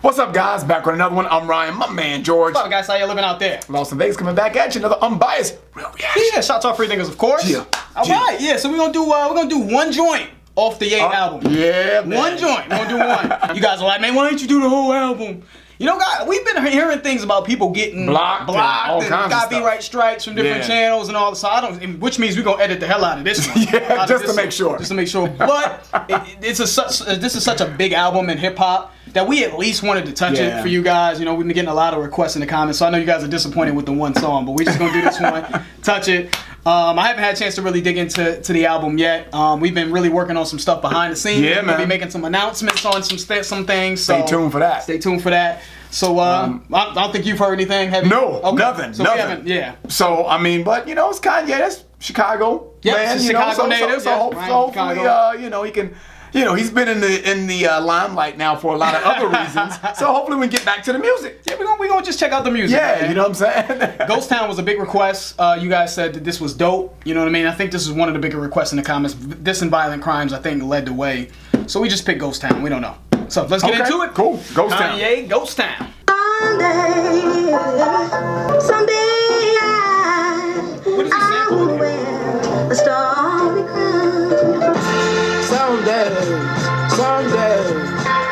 What's up, guys? Back with another one. I'm Ryan, my man George. What's up, guys? How you living out there? Lost in Vegas coming back at you. Another unbiased real reaction. Yeah, shout out to our free thinkers, of course. Yeah. All right, yeah. So we're gonna do one joint off the Ye album. Yeah, man. One joint. We're gonna do one. You guys are like, man, why don't you do the whole album? You know, guys, we've been hearing things about people getting blocked and all kinds of copyright strikes from different channels and all. So which means we're gonna edit the hell out of this one. Yeah, just to make sure. Just to make sure. But this is such a big album in hip hop that we at least wanted to touch it for you guys. You know, we've been getting a lot of requests in the comments, so I know you guys are disappointed with the one song, but we're just gonna do this one, touch it. I haven't had a chance to really dig into the album yet. We've been really working on some stuff behind the scenes. Yeah, man. We'll be making some announcements on some things. So stay tuned for that. Stay tuned for that. So I don't think you've heard anything, have you? No, okay. nothing. So nothing. we haven't, yeah. So I mean, but you know, it's Kanye. That's Chicago, man. You know, Chicago native. So hopefully, you know, he can. You know, he's been in the limelight now for a lot of other reasons. So hopefully we can get back to the music. Yeah, we're gonna just check out the music. Yeah, man. you know what I'm saying? Ghost Town was a big request. You guys said that this was dope. You know what I mean? I think this is one of the bigger requests in the comments. This and Violent Crimes, I think, led the way. So we just picked Ghost Town. We don't know. So let's get into it. Cool. Ghost Town. Kanye, Ghost Town. Someday What is he sampling here? the story comes.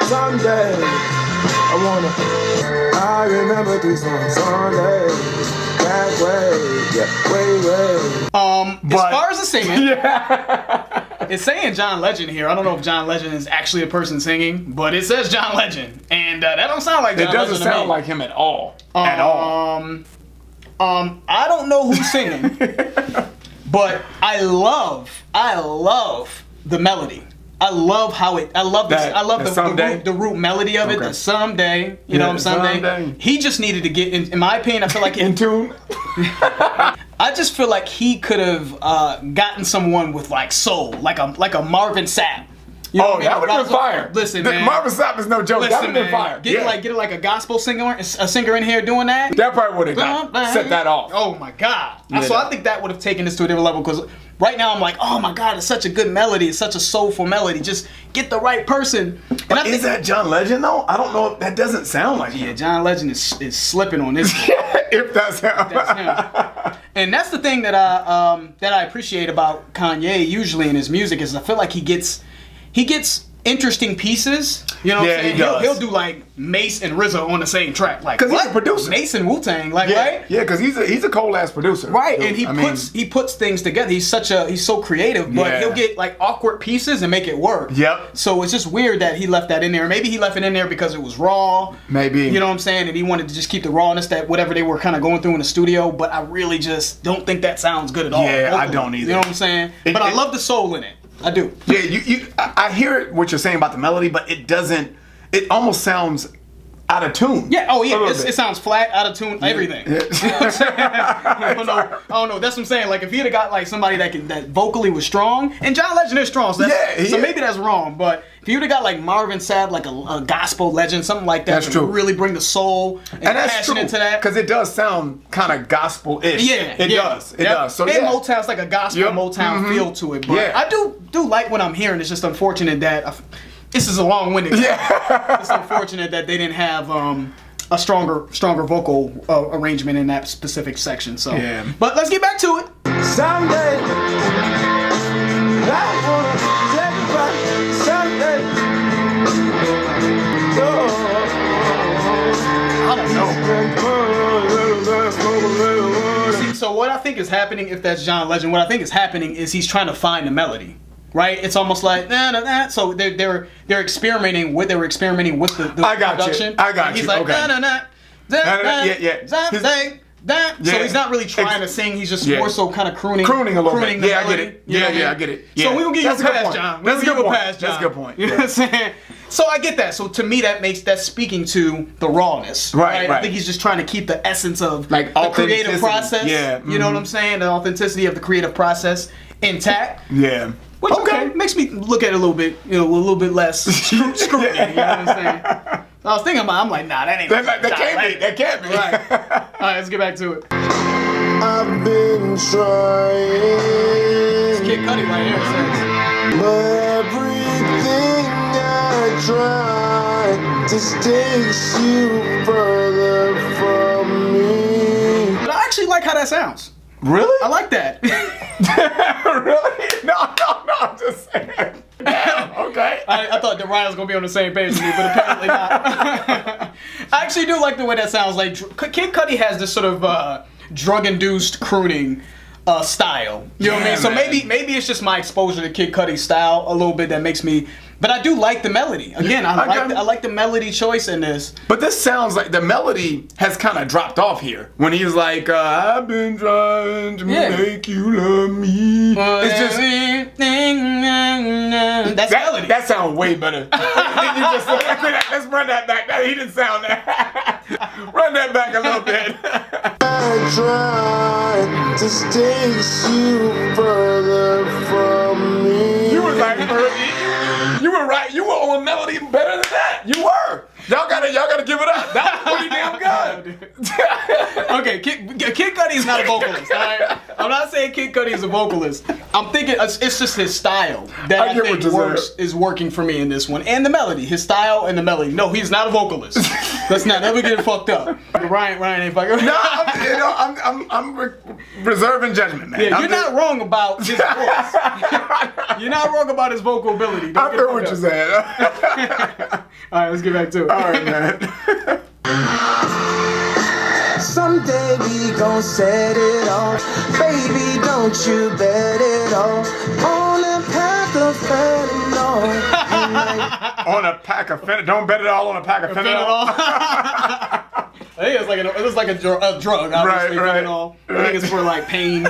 Someday, I remember these songs. Someday, that way, As far as the singing, it's saying John Legend here. I don't know if John Legend is actually a person singing, but it says John Legend, and that don't sound like John Legend. It doesn't to sound me. like him at all. At all. I don't know who's singing, but I love the melody. I love how it. I love the root melody of it. The someday, you know, someday. He just needed to get in my opinion. I feel like in tune. I just feel like he could have gotten someone with like soul, like a Marvin Sapp. You know that would have been fire. Listen, man. Marvin Sapp is no joke. That would have been fire. Get like a gospel singer in here doing that. That probably would have set that off. Oh my God. Yeah, so I think that would have taken this to a different level because right now I'm like, oh my God, it's such a good melody. It's such a soulful melody. Just get the right person. And I think, is that John Legend though? I don't know. That doesn't sound like him. Yeah, John Legend is slipping on this. If that's him. And that's the thing that I appreciate about Kanye usually in his music is I feel like he gets interesting pieces. You know what I'm saying? He does. He'll do like Mace and RZA on the same track. Like, because he's a producer. Mace and Wu-Tang, right? Yeah, because he's a cold ass producer. Right, and he puts things together. He's so creative, but he'll get like awkward pieces and make it work. Yep. So it's just weird that he left that in there. Maybe he left it in there because it was raw. Maybe. You know what I'm saying? And he wanted to just keep the rawness that whatever they were kind of going through in the studio. But I really just don't think that sounds good at all. Yeah, vocally. I don't either. You know what I'm saying? But I love the soul in it. I do. Yeah, I hear what you're saying about the melody, but it doesn't. It almost sounds out of tune. Yeah. Oh yeah. It sounds flat, out of tune, everything. Yeah. You know what I'm saying? I don't know. That's what I'm saying. Like if he'd have got like somebody that vocally was strong, and John Legend is strong, so maybe that's wrong. But if you would have got like Marvin Sapp, like a gospel legend, something like that, that's true. Really bring the soul and passion into that. Because it does sound kind of gospel-ish. Yeah, it does. It does. So Motown's like a gospel Motown feel to it. But I do like what I'm hearing. It's just unfortunate that this is a long-winded. Yeah. It's unfortunate that they didn't have a stronger vocal arrangement in that specific section. So, but let's get back to it. Someday, I wanna take you back. Someday, I don't know. See, so what I think is happening, if that's John Legend, what I think is happening is he's trying to find the melody. Right, it's almost like nah. So they're experimenting with the production. I got you. He's like So he's not really trying to sing. He's just more so kind of crooning a little bit. Yeah, I get it. Yeah, I get it. Yeah. So we gonna give you a pass, John. That's a good point. You know what I'm saying? So I get that. So to me, that's speaking to the rawness. Right. I think he's just trying to keep the essence of like the creative process. Yeah. You know what I'm saying? The authenticity of the creative process intact. Yeah. Which makes me look at it a little bit, a little bit less scrutiny. You know what I'm saying? I was thinking about it, I'm like, nah, that ain't. That can't be. Right. All right, let's get back to it. I've been trying. It's Kid Cudi right here. But everything I try try, just takes you further from me. But I actually like how that sounds. Really? I like that. Really? No, I'm just saying. Damn, okay. I thought that Ryan was gonna be on the same page with me, but apparently not. I actually do like the way that sounds. Like Kid Cudi has this sort of drug-induced crooning style. You know what I mean? So man. maybe it's just my exposure to Kid Cudi's style a little bit that makes me. But I do like the melody. Again, I like the melody choice in this. But this sounds like the melody has kind of dropped off here. When he's like, I've been trying to make you love me. It's just that's melody. That sounds way better. You just, let's run that back. He didn't sound that. Run that back a little bit. I try, just takes you further from me. You were like, you were right. You were on melody better than that. You were. Y'all gotta give it up. That was pretty damn good. Okay, Kid Cudi is not a vocalist. All right? I'm not saying Kid Cudi is a vocalist. I'm thinking it's just his style that I think is working for me in this one, and the melody, his style and the melody. No, he's not a vocalist. Let's not never get it fucked up. Ryan ain't fucking. No, I'm reserving judgment, man. Yeah, you're not wrong about his voice. You're not wrong about his vocal ability. Don't I feel what you're saying. All right, let's get back to it. All right, man. Someday we gon' set it off. Baby, don't you bet it all. On a path of fentanyl. On a pack of fentanyl. Don't bet it all on a pack of fentanyl. I think it was like a drug, obviously. Right. I think it's for like pain.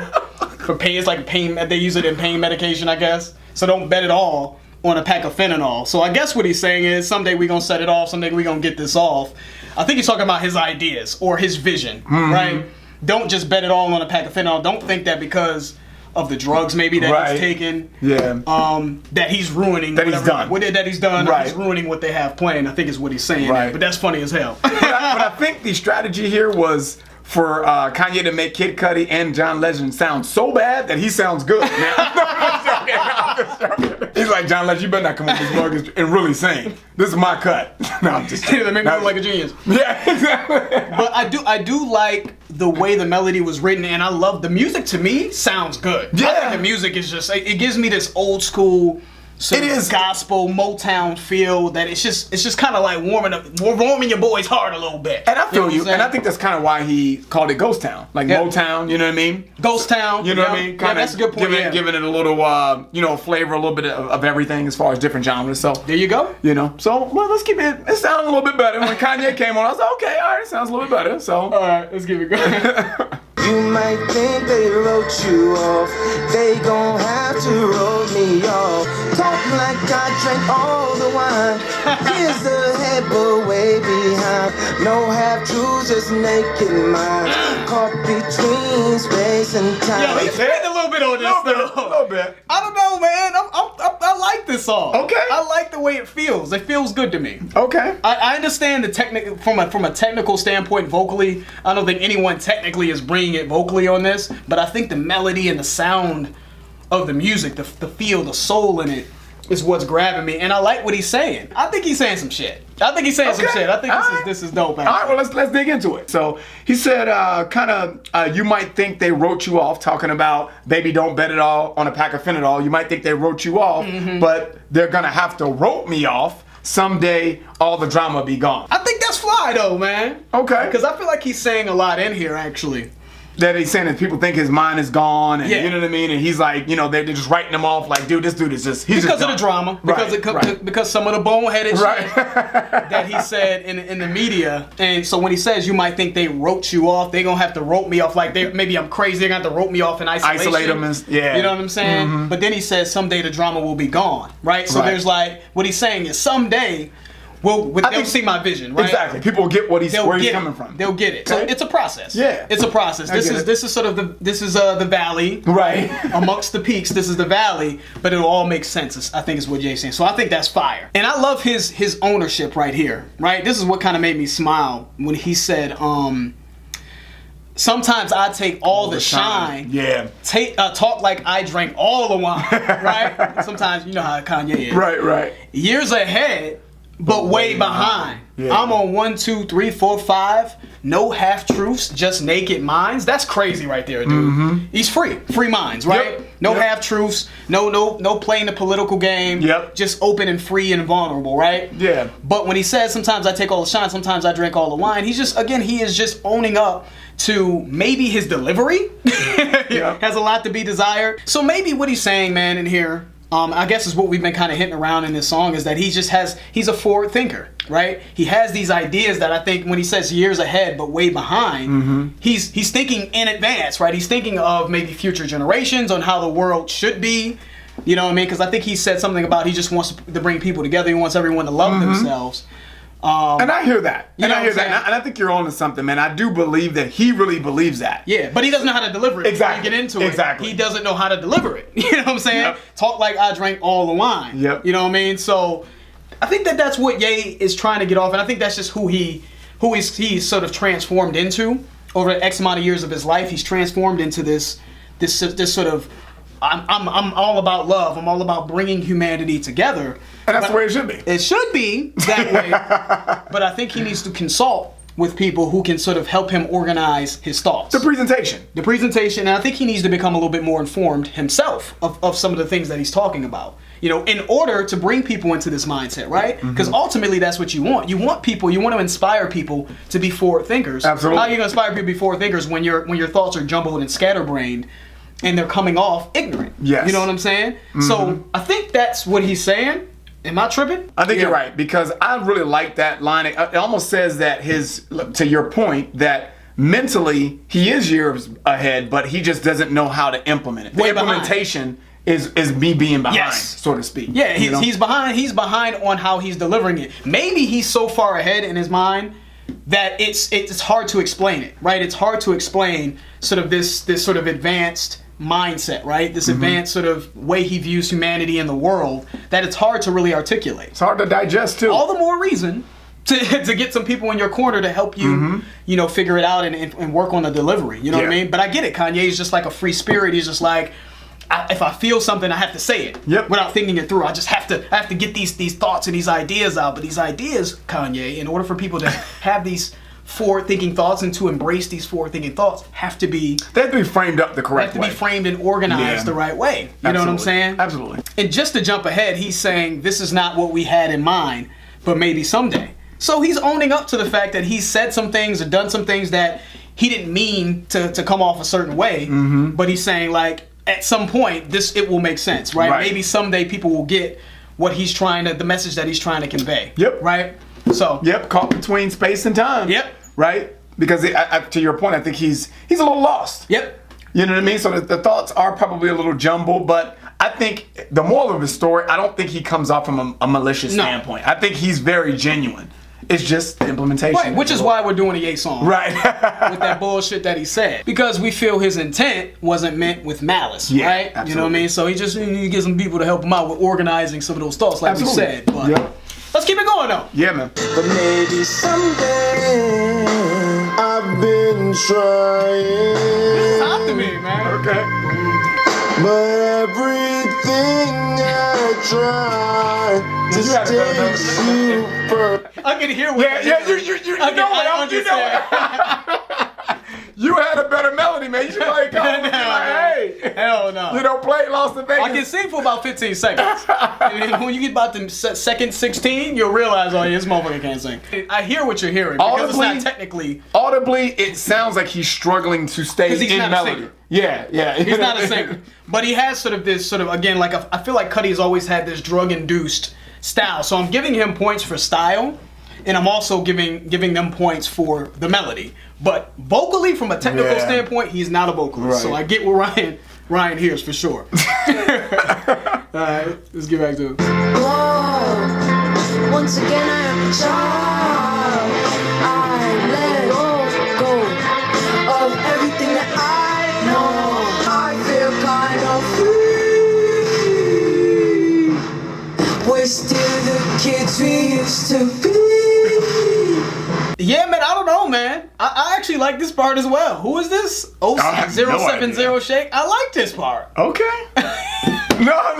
For pain, it's like pain. They use it in pain medication, I guess. So don't bet it all on a pack of fentanyl. So I guess what he's saying is someday we gonna set it off. Someday we gonna get this off. I think he's talking about his ideas or his vision, right? Don't just bet it all on a pack of fentanyl. Don't think that because of the drugs maybe that he's taken, that he's ruining that he's done. That he's done, right. He's ruining what they have planned. I think is what he's saying. Right. But that's funny as hell. but I think the strategy here was for Kanye to make Kid Cudi and John Legend sound so bad that he sounds good. I'm just joking. He's like, John Legend, you better not come on this mug and really sing. This is my cut. No, I'm just kidding. They make me look like a genius. Yeah, exactly. But I do like the way the melody was written, and I love the music. To me, sounds good. Yeah. I think the music is just, it gives me this old school gospel Motown feel that it's just kind of like warming your boy's heart a little bit. And I feel you, and I think that's kind of why he called it Ghost Town, like Motown. You know what I mean? Ghost Town. You know what I mean? Yeah, that's a good point. Giving it a little, flavor, a little bit of everything as far as different genres. So there you go. So let's keep it. It sounds a little bit better. When Kanye came on, I was like, okay, all right, it sounds a little bit better. So all right, let's keep it going. You might think they wrote you off. They gon' have to roll me off. Talk like I drank all the wine. Here's the head, but way behind. No half truths, just naked mind. Caught between space and time. Yo, he spent a little bit on this a little bit. I don't know, man. I like this song. Okay. I like the way it feels. It feels good to me. Okay. I understand the technical from a technical standpoint vocally. I don't think anyone technically is bringing it vocally on this, but I think the melody and the sound of the music, the feel, the soul in it is what's grabbing me, and I like what he's saying. I think he's saying some shit. I think this is dope. Actually. All right, well let's dig into it. So he said, you might think they wrote you off, talking about baby don't bet it all on a pack of fentanyl. You might think they wrote you off, but they're gonna have to rope me off. Someday all the drama be gone. I think that's fly though, man. Okay. Because I feel like he's saying a lot in here actually. That he's saying that people think his mind is gone, and yeah. You know what I mean? And he's like, they're just writing him off like, dude, this dude is just, he's because just of the drama, because some of the boneheaded shit that he said in the media. And so when he says you might think they wrote you off, they gonna have to rope me off like maybe I'm crazy, they're gonna have to rope me off in isolation. Isolate him, yeah. You know what I'm saying? But then he says someday the drama will be gone, right? So there's like, what he's saying is someday they'll see my vision, right? Exactly. People will get where he's coming from. They'll get it. So it's a process. Yeah. It's a process. This is sort of the valley. Right. Amongst the peaks, this is the valley, but it'll all make sense, I think is what Jay's saying. So I think that's fire. And I love his ownership right here, right? This is what kind of made me smile when he said, sometimes I take all the shine. Yeah. Talk like I drank all the wine, right? Sometimes you know how Kanye is. Right. Years ahead, but way behind. Yeah. I'm on 1, 2, 3, 4, 5. No half truths, just naked minds. That's crazy right there, dude. He's free minds, right? Yep. No half truths, no playing the political game. Yep. Just open and free and vulnerable, right? Yeah. But when he says sometimes I take all the shine, sometimes I drink all the wine, he is just owning up to maybe his delivery has a lot to be desired. So maybe what he's saying, man, in here, I guess is what we've been kind of hitting around in this song, is that he's a forward thinker, right? He has these ideas that I think when he says years ahead but way behind, he's thinking in advance, right? He's thinking of maybe future generations, on how the world should be, you know what I mean? Because I think he said something about he just wants to bring people together. He wants everyone to love themselves. And I hear that. You know what I'm saying? And I think you're on to something, man. I do believe that he really believes that. Yeah, but he doesn't know how to deliver it. Exactly. When you get into it. Exactly. He doesn't know how to deliver it. You know what I'm saying? Yep. Talk like I drank all the wine. Yep. You know what I mean? So I think that's what Ye is trying to get off, and I think that's just who he's sort of transformed into over the X amount of years of his life. He's transformed into this sort of I'm all about love. I'm all about bringing humanity together. And that's the way it should be. It should be that way, but I think he needs to consult with people who can sort of help him organize his thoughts. The presentation, and I think he needs to become a little bit more informed himself of some of the things that he's talking about. You know, in order to bring people into this mindset, right? Because ultimately that's what you want. You want to inspire people to be forward thinkers. Absolutely. How are you going to inspire people to be forward thinkers when your thoughts are jumbled and scatterbrained and they're coming off ignorant? Yes. You know what I'm saying? So I think that's what he's saying. Am I tripping? I think you're right, because I really like that line. It almost says that to your point, that mentally he is years ahead, but he just doesn't know how to implement it. The implementation is me being behind, so to speak. Yeah, he's behind. He's behind on how he's delivering it. Maybe he's so far ahead in his mind that it's hard to explain it, right? It's hard to explain sort of this sort of advanced mindset, right? This advanced sort of way he views humanity and the world, that it's hard to really articulate. It's hard to digest too. All the more reason to get some people in your corner to help you, you know, figure it out and work on the delivery. You know what I mean? But I get it. Kanye's just like a free spirit. He's just like, if I feel something, I have to say it without thinking it through. I have to get these thoughts and these ideas out. But these ideas, Kanye, in order for people to have these forward-thinking thoughts and to embrace these forward-thinking thoughts, they have to be framed up the correct way. They have to be framed and organized the right way. You know what I'm saying? Absolutely. And just to jump ahead, he's saying this is not what we had in mind, but maybe someday. So he's owning up to the fact that he's said some things or done some things that he didn't mean to come off a certain way, but he's saying, like, at some point it will make sense, right? Maybe someday people will get what the message that he's trying to convey. Right? So caught between space and time. Right? Because to your point, I think he's a little lost. You know what I mean? So the thoughts are probably a little jumbled, but I think the moral of his story, I don't think he comes off from a malicious standpoint. I think he's very genuine. It's just the implementation. Right, which is why we're doing a Ye song. Right. With that bullshit that he said. Because we feel his intent wasn't meant with malice, right? Absolutely. You know what I mean? So he just needs to get some people to help him out with organizing some of those thoughts, like we said. But let's keep it going, though. Yeah, man. But maybe someday I've been trying. Talk to me, man. Okay. But everything I try just stays super. I can hear what you know what else you know. You had a better melody, man. You should like go and be like, hey. Hell no. You don't play Lost in Vegas. I can sing for about 15 seconds. And when you get about the second 16, you'll realize, oh, yeah, this motherfucker can't sing. I hear what you're hearing. Because it's not technically. Audibly, it sounds like he's struggling to stay in melody. Yeah. He's not a singer. But he has sort of this, again, like I feel like Cudi has always had this drug-induced style. So I'm giving him points for style, and I'm also giving them points for the melody. But vocally, from a technical standpoint, he's not a vocalist. So I get what Ryan hears for sure. Alright, let's get back to it. Whoa, once again I am a child. I let go of everything that I know. I feel kind of free. We're still the kids we used to be. Yeah, man, I don't know, man. I actually like this part as well. Who is this? 070 Shake. I like this part. Okay. No.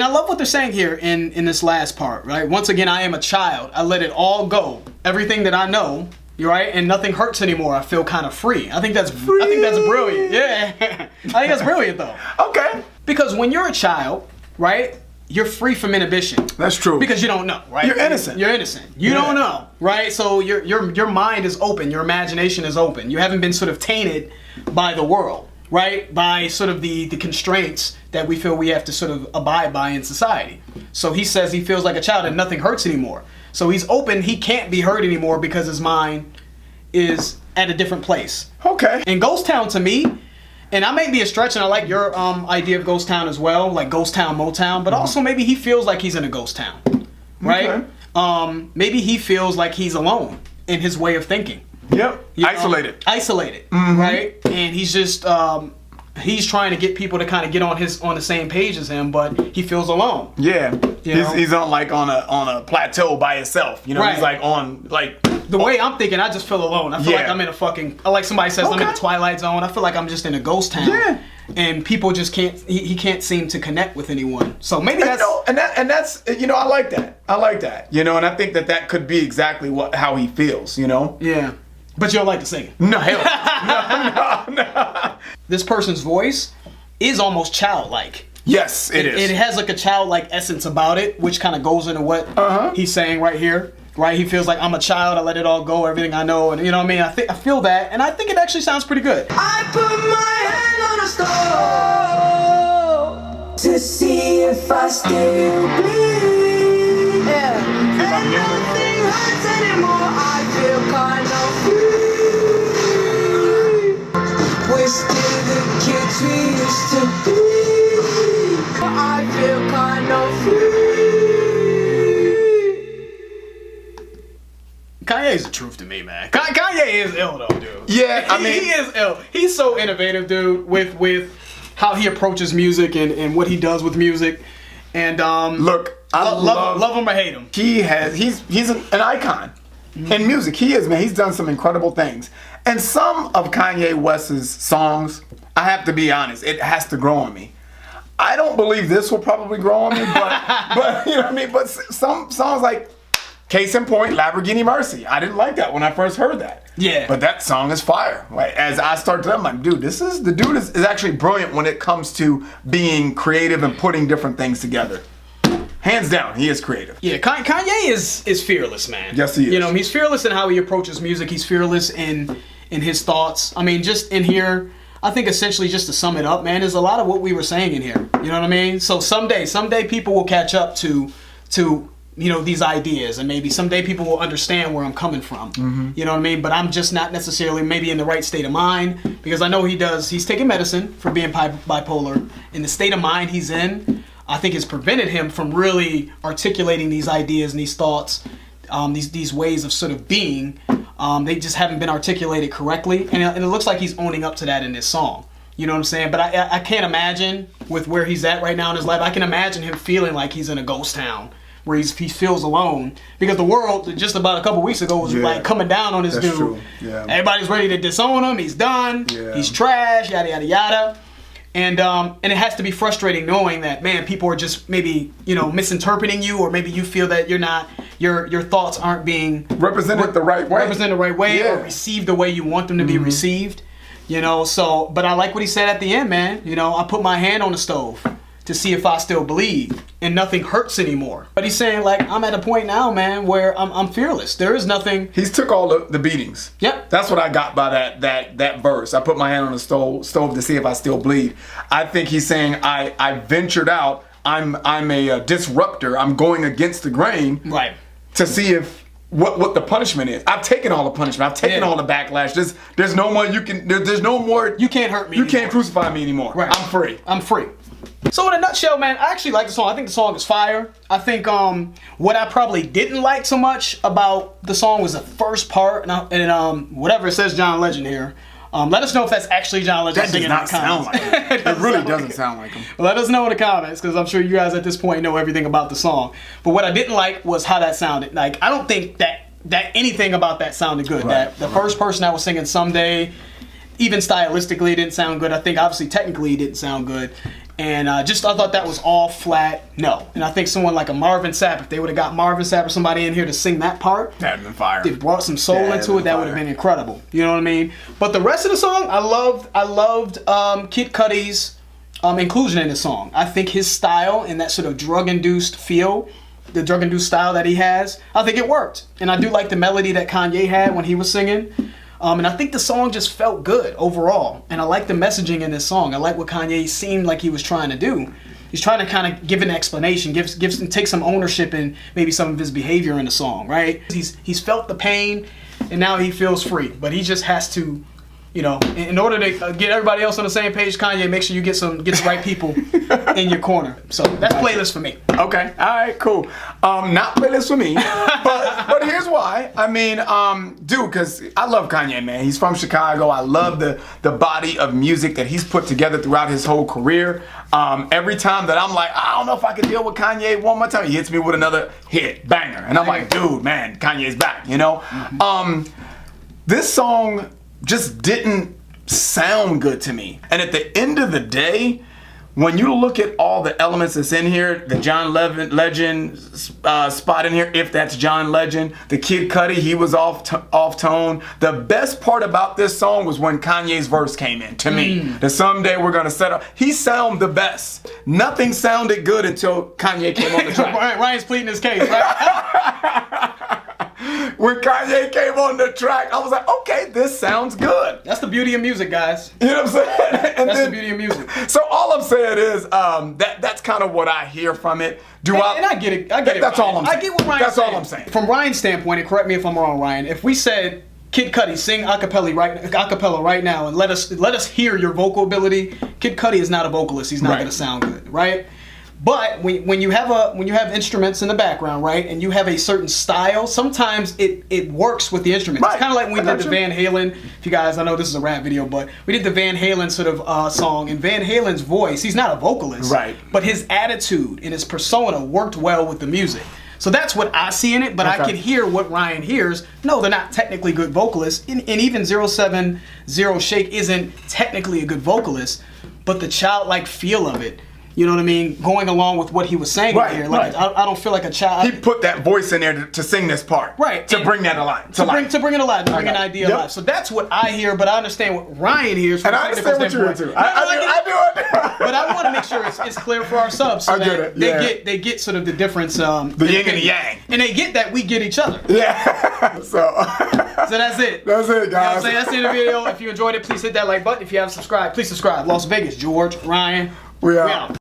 I love what they're saying here in this last part, right? Once again, I am a child. I let it all go. Everything that I know, you're right, and nothing hurts anymore. I feel kind of free. I think that's brilliant. Yeah. I think that's brilliant though. Okay. Because when you're a child, right, you're free from inhibition. That's true. Because you don't know, right? You're innocent. You're innocent. You don't know, right? So your mind is open. Your imagination is open. You haven't been sort of tainted by the world, right? By sort of the constraints that we feel we have to sort of abide by in society. So he says he feels like a child and nothing hurts anymore. So he's open. He can't be hurt anymore because his mind is at a different place. Okay. And Ghost Town to me, and I may be a stretch, and I like your idea of Ghost Town as well, like Ghost Town, Motown, but also maybe he feels like he's in a ghost town, right? Okay. Maybe he feels like he's alone in his way of thinking. Yep. You know? Isolated, right? And he's just he's trying to get people to kind of get on the same page as him, but he feels alone. Yeah. You know? He's on a plateau by himself. You know, Right. He's like on like. The way I'm thinking, I just feel alone. I feel like I'm in a fucking, like somebody says, I'm in Okay. a Twilight Zone. I feel like I'm just in a ghost town. Yeah. And people just can't, he can't seem to connect with anyone. So maybe that's... And that's, I like that. I like that. And I think that could be exactly how he feels, Yeah. But you don't like to sing it. No, hell no. This person's voice is almost childlike. Yes, it is. It has like a childlike essence about it, which kind of goes into what he's saying right here. Right, he feels like I'm a child. I let it all go, everything I know, and you know what I mean. I feel that, and I think it actually sounds pretty good. I put my hand on a stove to see if I still bleed. Yeah. And nothing hurts anymore. I feel kind of free. We're still the kids we used to be. I feel kind of free. Kanye's the truth to me, man. Kanye is ill though, dude. Yeah, I mean, he is ill. He's so innovative, dude, with how he approaches music and what he does with music. And look, I love him or hate him. He's an icon in music. He is, man. He's done some incredible things. And some of Kanye West's songs, I have to be honest, it has to grow on me. I don't believe this will probably grow on me, but you know what I mean. But some songs like. Case in point, Lamborghini Mercy. I didn't like that when I first heard that. Yeah. But that song is fire. Like, as I start to, I'm like, dude, the dude is actually brilliant when it comes to being creative and putting different things together. Hands down, he is creative. Yeah, Kanye is fearless, man. Yes, he is. He's fearless in how he approaches music. He's fearless in his thoughts. I mean, just in here, I think essentially just to sum it up, man, there's a lot of what we were saying in here. You know what I mean? So someday people will catch up to these ideas, and maybe someday people will understand where I'm coming from. You know what I mean? But I'm just not necessarily maybe in the right state of mind, because I know he's taking medicine for being bipolar, and the state of mind he's in, I think, has prevented him from really articulating these ideas and these thoughts, these ways of sort of being. They just haven't been articulated correctly, and it looks like he's owning up to that in this song. You know what I'm saying? But I can't imagine with where he's at right now in his life. I can imagine him feeling like he's in a ghost town, where he feels alone, because the world just about a couple weeks ago was like coming down on this dude. True. Yeah. Everybody's ready to disown him. He's done. Yeah. He's trash. Yada yada yada. And it has to be frustrating knowing that, man, people are just maybe misinterpreting you, or maybe you feel that your thoughts aren't being Represented the right way. or received the way you want them to be received. So but I like what he said at the end, man. I put my hand on the stove to see if I still bleed, and nothing hurts anymore. But he's saying, like, I'm at a point now, man, where I'm fearless. There is nothing. He's took all the beatings. Yep. That's what I got by that verse. I put my hand on the stove to see if I still bleed. I think he's saying I ventured out. I'm a disruptor. I'm going against the grain. Right. To see if what the punishment is. I've taken all the punishment. I've taken all the backlash. There's no more there's no more. You can't hurt me. You can't crucify me anymore. Right. I'm free. So in a nutshell, man, I actually like the song. I think the song is fire. I think what I probably didn't like so much about the song was the first part, and whatever it says John Legend here. Let us know if that's actually John Legend singing in the comments. Sound like him. It really doesn't sound like him. Let us know in the comments, because I'm sure you guys at this point know everything about the song. But what I didn't like was how that sounded. Like, I don't think that anything about that sounded good. Right. The first person that was singing Someday, even stylistically, it didn't sound good. I think obviously technically it didn't sound good. And I thought that was all flat no. And I think someone like a Marvin Sapp, if they would have got Marvin Sapp or somebody in here to sing that part, that'd have been fire. They brought some soul into it, that would have been incredible. You know what I mean? But the rest of the song, I loved Kid Cudi's inclusion in the song. I think his style and that sort of drug-induced feel, the drug-induced style that he has, I think it worked. And I do like the melody that Kanye had when he was singing. And I think the song just felt good overall. And I like the messaging in this song. I like what Kanye seemed like he was trying to do. He's trying to kind of give an explanation, take some ownership in maybe some of his behavior in the song, right? He's felt the pain, and now he feels free. But he just has to, you know, in order to get everybody else on the same page, Kanye, make sure you get the right people in your corner. So that's playlist for me. Okay, all right, cool. Not playlist for me, but here's why. I mean, dude, because I love Kanye, man. He's from Chicago. I love the body of music that he's put together throughout his whole career. Every time that I'm like, I don't know if I can deal with Kanye one more time, he hits me with another hit, banger. And I'm like, dude, man, Kanye's back, you know? This song just didn't sound good to me. And at the end of the day, when you look at all the elements that's in here, the John Legend spot in here, if that's John Legend, the Kid Cudi, he was off tone. The best part about this song was when Kanye's verse came in, to me. The someday we're gonna set up. He sounded the best. Nothing sounded good until Kanye came on the track. Ryan's pleading his case, right? When Kanye came on the track, I was like, okay, this sounds good. That's the beauty of music, guys. You know what I'm saying? And that's the beauty of music. So all I'm saying is that's kind of what I hear from it. And I get it. That's all I'm saying. I get what Ryan's saying. That's all I'm saying. From Ryan's standpoint, and correct me if I'm wrong, Ryan, if we said, Kid Cudi, sing acapella right now and let us hear your vocal ability, Kid Cudi is not a vocalist. He's not going to sound good, right? But when you have instruments in the background, right, and you have a certain style, sometimes it works with the instruments. Right. It's kind of like when we did the Van Halen. If you guys, I know this is a rap video, but we did the Van Halen sort of song, and Van Halen's voice, he's not a vocalist, right? But his attitude and his persona worked well with the music. So that's what I see in it, but I can hear what Ryan hears. No, they're not technically good vocalists, and even 070 Shake isn't technically a good vocalist, but the childlike feel of it, you know what I mean, going along with what he was saying here. Like, I don't feel like a child. He put that voice in there to sing this part. Right. To bring that alive. To bring it alive, to bring an idea alive. So that's what I hear, but I understand what Ryan hears. And I understand what you hear too. I do. But I want to make sure it's clear for our subs. So I get it. They get sort of the difference. The yin and the yang. And they get that we get each other. Yeah. So that's it. That's it, guys. You know what I'm saying? That's the end of the video. If you enjoyed it, please hit that like button. If you haven't subscribed, please subscribe. Las Vegas, George, Ryan. We out.